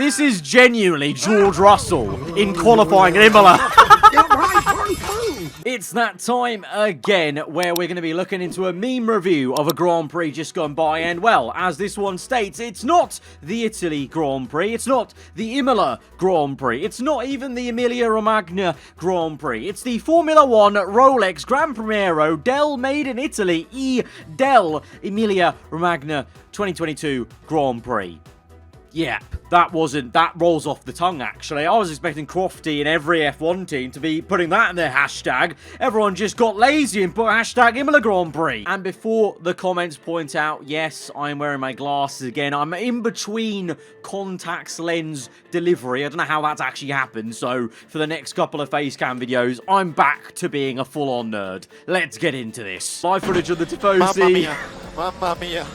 This is genuinely George Russell in qualifying at Imola. It's that time again where we're going to be looking into a meme review of a Grand Prix just gone by, and well, as this one states, it's not the Italy Grand Prix, it's not the Imola Grand Prix, it's not even the Emilia Romagna Grand Prix, it's the Formula 1 Rolex Gran Premiero del Made in Italy del Emilia Romagna 2022 Grand Prix. Yep, that rolls off the tongue, actually. I was expecting Crofty and every F1 team to be putting that in their hashtag. Everyone just got lazy and put hashtag Imola Grand Prix. And before the comments point out, yes, I'm wearing my glasses again. I'm in between contacts lens delivery. I don't know how that's actually happened. So for the next couple of face cam videos, I'm back to being a full-on nerd. Let's get into this. Live footage of the Tifosi. Mamma mia. Mamma mia.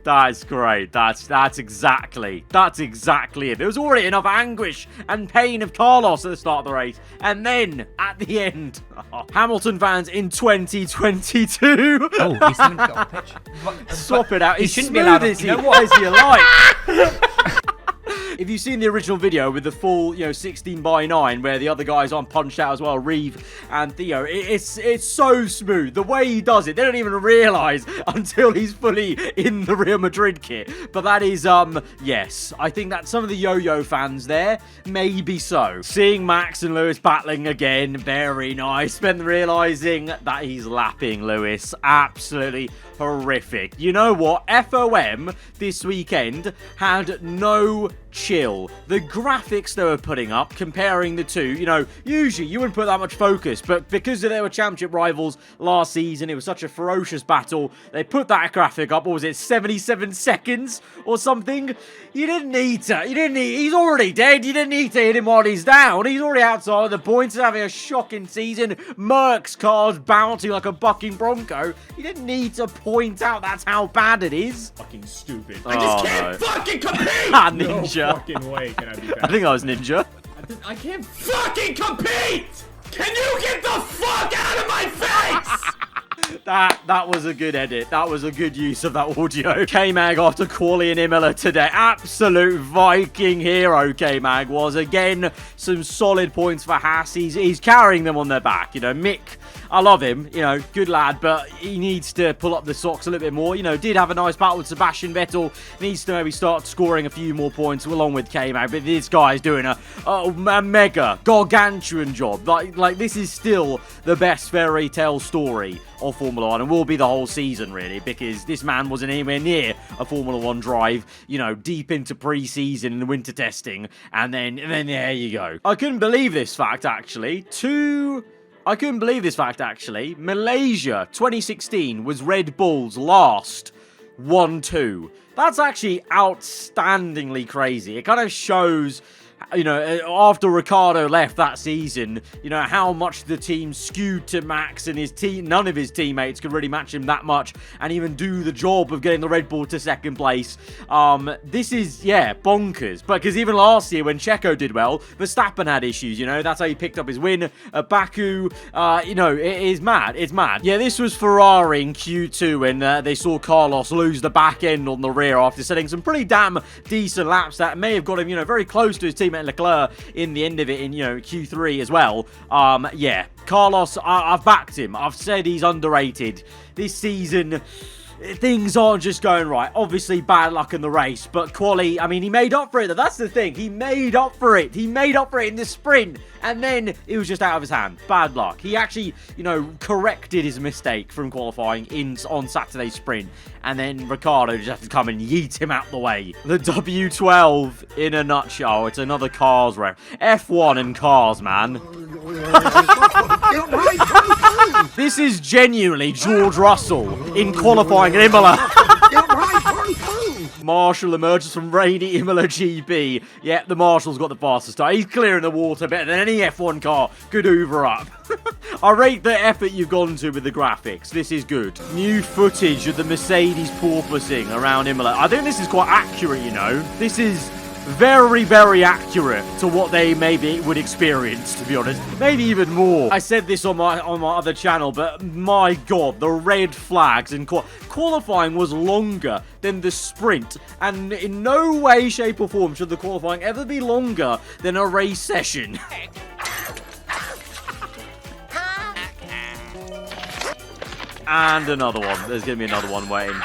That's great. That's exactly it. There was already enough anguish and pain of Carlos at the start of the race, and then at the end, Hamilton fans in 2022. Oh, he's haven't got a pitch. Swap it out. He He's shouldn't be allowed. smooth, You know what? what? Is he alive? If you've seen the original video with the full, 16:9, where the other guys aren't punched out as well, Reeve and Theo, it's so smooth. The way he does it, they don't even realise until he's fully in the Real Madrid kit. But that is, yes, I think that some of the yo-yo fans there, maybe so. Seeing Max and Lewis battling again, very nice. Then realising that he's lapping Lewis, absolutely horrific. You know what? FOM this weekend had no chill. The graphics they were putting up, comparing the two, usually you wouldn't put that much focus, but because they were championship rivals last season, it was such a ferocious battle, they put that graphic up, what was it, 77 seconds or something? You didn't need, he's already dead, you didn't need to hit him while he's down, he's already outside of the points, having a shocking season, Merck's cars bouncing like a bucking bronco, you didn't need to point out that's how bad it is. Fucking stupid. I just can't fucking compete! Ninja. No fucking way can I be bad. I think I was Ninja. I can't Fucking compete! Can you get the fuck out of my face? That was a good edit. That was a good use of that audio. K-Mag after quali in Imola today. Absolute Viking hero K-Mag was. Again, some solid points for Haas. He's carrying them on their back. Mick, I love him. Good lad, but he needs to pull up the socks a little bit more. Did have a nice battle with Sebastian Vettel. Needs to maybe start scoring a few more points along with K-Mag. But this guy's doing a mega, gargantuan job. Like this is still the best fairy tale story of Formula 1 and will be the whole season, really, because this man wasn't anywhere near a Formula 1 drive, deep into pre-season and winter testing, and then there you go. I couldn't believe this fact, actually. Malaysia 2016 was Red Bull's last 1-2. That's actually outstandingly crazy. It kind of shows, after Ricciardo left that season, how much the team skewed to Max and his team. None of his teammates could really match him that much and even do the job of getting the Red Bull to second place. This is, bonkers. But because even last year when Checo did well, Verstappen had issues, That's how he picked up his win at Baku. It is mad. It's mad. Yeah, this was Ferrari in Q2 when they saw Carlos lose the back end on the rear after setting some pretty damn decent laps that may have got him, very close to his teammate Leclerc in the end of it in, Q3 as well. Carlos, I've backed him. I've said he's underrated. This season, things aren't just going right. Obviously, bad luck in the race, but quali, he made up for it. That's the thing. He made up for it. He made up for it in the sprint, and then it was just out of his hand. Bad luck. He actually, corrected his mistake from qualifying on Saturday's sprint, and then Ricciardo just had to come and yeet him out the way. The W12 in a nutshell. It's another cars ref. F1 and cars, man. This is genuinely George Russell in qualifying at Imola. Marshall emerges from rainy Imola GP. Yep, the Marshall's got the fastest start. He's clearing the water better than any F1 car could hoover up. I rate the effort you've gone to with the graphics. This is good. New footage of the Mercedes porpoising around Imola. I think this is quite accurate, This is very, very accurate to what they maybe would experience, to be honest. Maybe even more. I said this on my other channel, but my god, the red flags in qualifying was longer than the sprint, and in no way, shape, or form should the qualifying ever be longer than a race session. And another one. There's going to be another one waiting.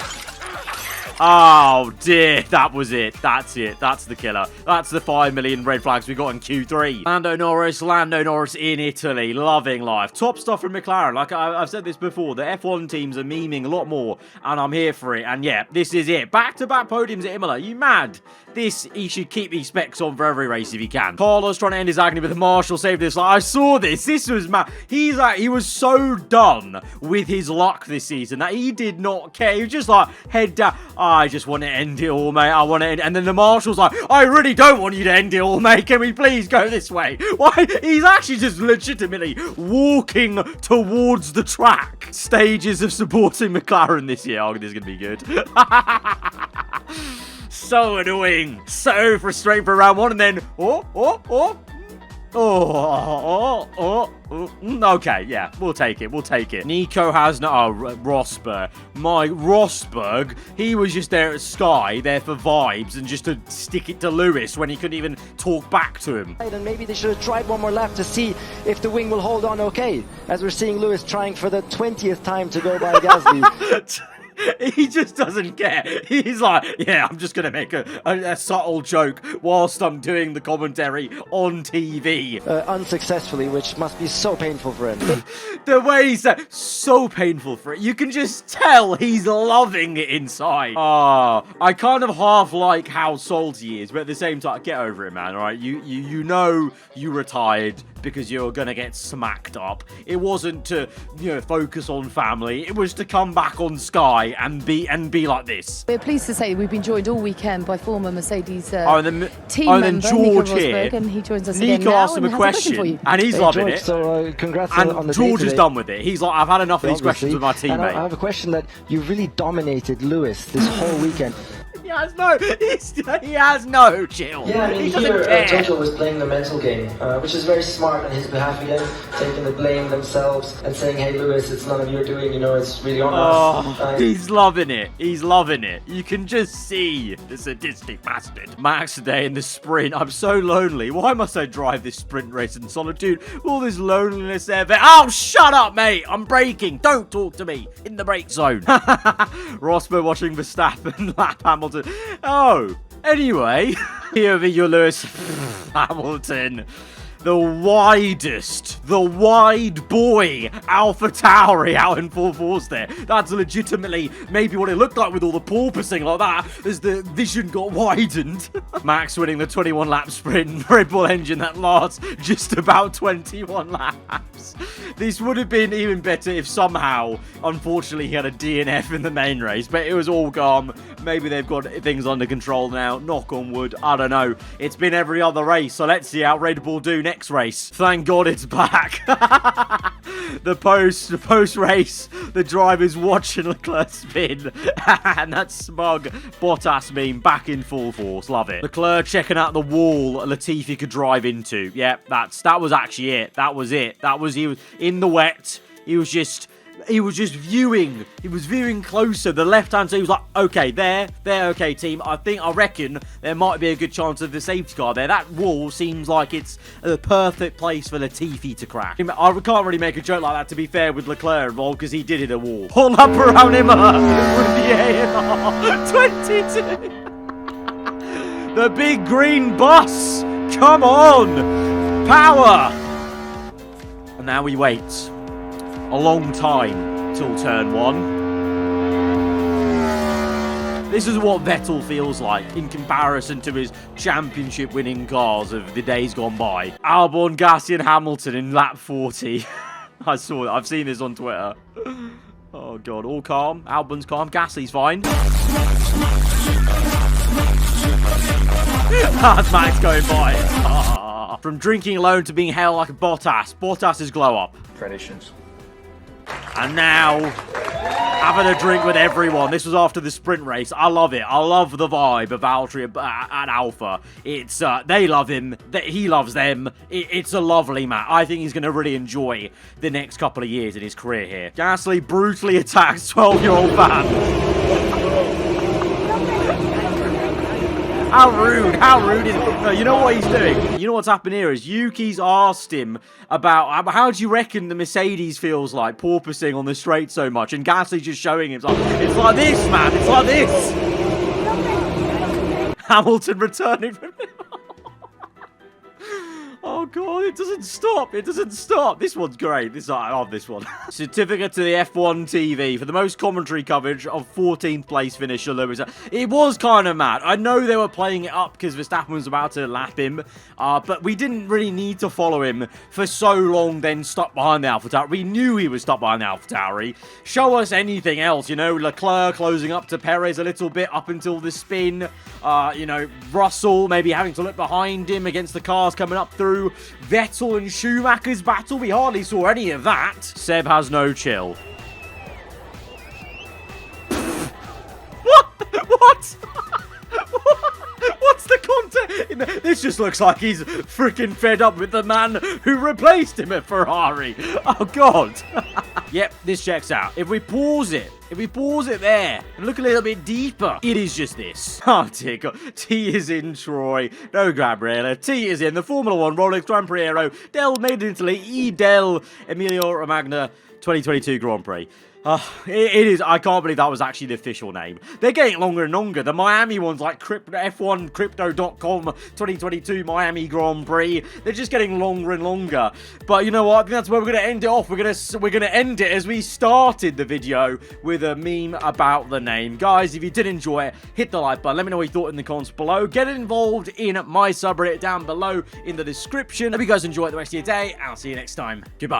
Oh, dear. That was it. That's it. That's the killer. That's the 5 million red flags we got in Q3. Lando Norris in Italy. Loving life. Top stuff from McLaren. Like I've said this before, the F1 teams are memeing a lot more, and I'm here for it. And yeah, this is it. Back-to-back podiums at Imola. You mad? He should keep these specs on for every race if he can. Carlos trying to end his agony, but the Marshal saved this. Like, I saw this. This was mad. He was so done with his luck this season that he did not care. He was just like, head down. I just want to end it all, mate. I want to end. And then the Marshal's like, I really don't want you to end it all, mate. Can we please go this way? Why? He's actually just legitimately walking towards the track. Stages of supporting McLaren this year. Oh, this is going to be good. So annoying. So frustrating for round one. And then, okay, yeah, we'll take it. We'll take it. Nico has no. Oh, Rosberg. My Rosberg. He was just there at Sky, there for vibes, and just to stick it to Lewis when he couldn't even talk back to him. And maybe they should have tried one more lap to see if the wing will hold on okay. As we're seeing Lewis trying for the 20th time to go by Gasly. He just doesn't care. He's like, yeah, I'm just going to make a subtle joke whilst I'm doing the commentary on TV. Unsuccessfully, which must be so painful for him. The way he said, so painful for it. You can just tell he's loving it inside. I kind of half like how salty he is, but at the same time, get over it, man, all right? You know you retired because you're going to get smacked up. It wasn't to, focus on family. It was to come back on Sky and be like this. We're pleased to say we've been joined all weekend by former Mercedes team then member George Nico here. Rosberg, and he joins us Nico again now asked him and a has question for question, you. and he's Hey, loving George, it. So congrats And on the George day is today. done with it. He's like, I've had enough of these questions with my Obviously. And teammate. I have a question that you really dominated Lewis this whole weekend. He has no chill. Yeah, I mean, he doesn't here care. Toto was playing the mental game, which is very smart on his behalf again, taking the blame themselves and saying, hey Lewis, it's none of your doing, it's really on us. He's loving it. He's loving it. You can just see the sadistic bastard. Max today in the sprint. I'm so lonely. Why must I drive this sprint race in solitude? All this loneliness there. Oh, shut up, mate. I'm braking. Don't talk to me in the brake zone. Rosberg watching Verstappen lap Hamilton. Oh, anyway, here with your Lewis Hamilton. The wide boy Alpha Tauri out in full force there. That's legitimately maybe what it looked like with all the porpoising like that as the vision got widened. Max winning the 21 lap sprint, Red Bull engine that lasts just about 21 laps. This would have been even better if somehow, unfortunately, he had a DNF in the main race, but it was all calm. Maybe they've got things under control now. Knock on wood. I don't know. It's been every other race, so let's see how Red Bull do next race. Thank God it's back. The post race, the driver's watching Leclerc spin, and that smug Bottas meme back in full force. Love it. Leclerc checking out the wall Latifi could drive into. Yep, that was actually it. That was it. He was in the wet. He was just viewing. He was viewing closer. The left-hand side, he was like, okay, there, okay, team. I reckon there might be a good chance of the safety car there. That wall seems like it's a perfect place for Latifi to crash. I can't really make a joke like that, to be fair, with Leclerc involved, because he did hit a wall. Pull up around Imola with the A&R 22. The big green bus. Come on. Power. And now we wait. A long time till turn one. This is what Vettel feels like in comparison to his championship winning cars of the days gone by. Albon, Gasly and Hamilton in lap 40. I saw it. I've seen this on Twitter. Oh god, all calm. Albon's calm. Gasly's fine. That's Max going by. From drinking alone to being held like a Bottas. Bottas's glow up. Traditions. And now, having a drink with everyone. This was after the sprint race. I love it. I love the vibe of Valtteri and Alpha. It's, they love him. He loves them. It's a lovely match. I think he's going to really enjoy the next couple of years in his career here. Gasly brutally attacks 12-year-old fan. How rude is it? No, you know what he's doing? You know what's happened here is Yuki's asked him about how do you reckon the Mercedes feels like porpoising on the straight so much, and Gasly's just showing him, it's like this, man, it's like this. Hamilton returning from Oh god, it doesn't stop. It doesn't stop. This one's great. I love this one. Certificate to the F1 TV for the most commentary coverage of 14th place finisher Lewis. It was kind of mad. I know they were playing it up because Verstappen was about to lap him, but we didn't really need to follow him for so long then stuck behind the AlphaTauri. We knew he was stuck behind the AlphaTauri. Show us anything else, you know, Leclerc closing up to Perez a little bit up until the spin. You know, Russell maybe having to look behind him against the cars coming up through. Vettel and Schumacher's battle, we hardly saw any of that. Seb has no chill. What? What's the content? This just looks like he's freaking fed up with the man who replaced him at Ferrari. Oh, God. Yep, this checks out. If we pause it there and look a little bit deeper, it is just this. Oh, dear God. T is in Troy. No Gabriela. T is in the Formula 1 Rolex Gran Prix del Made in Italy E del Emilio Romagna 2022 Grand Prix. It is. I can't believe that was actually the official name. They're getting longer and longer. The Miami ones, like F1 Crypto.com 2022 Miami Grand Prix, they're just getting longer and longer. But you know what? I think that's where we're going to end it off. We're going to end it as we started the video with a meme about the name. Guys, if you did enjoy it, hit the like button. Let me know what you thought in the comments below. Get involved in my subreddit down below in the description. Hope you guys enjoy the rest of your day. I'll see you next time. Goodbye.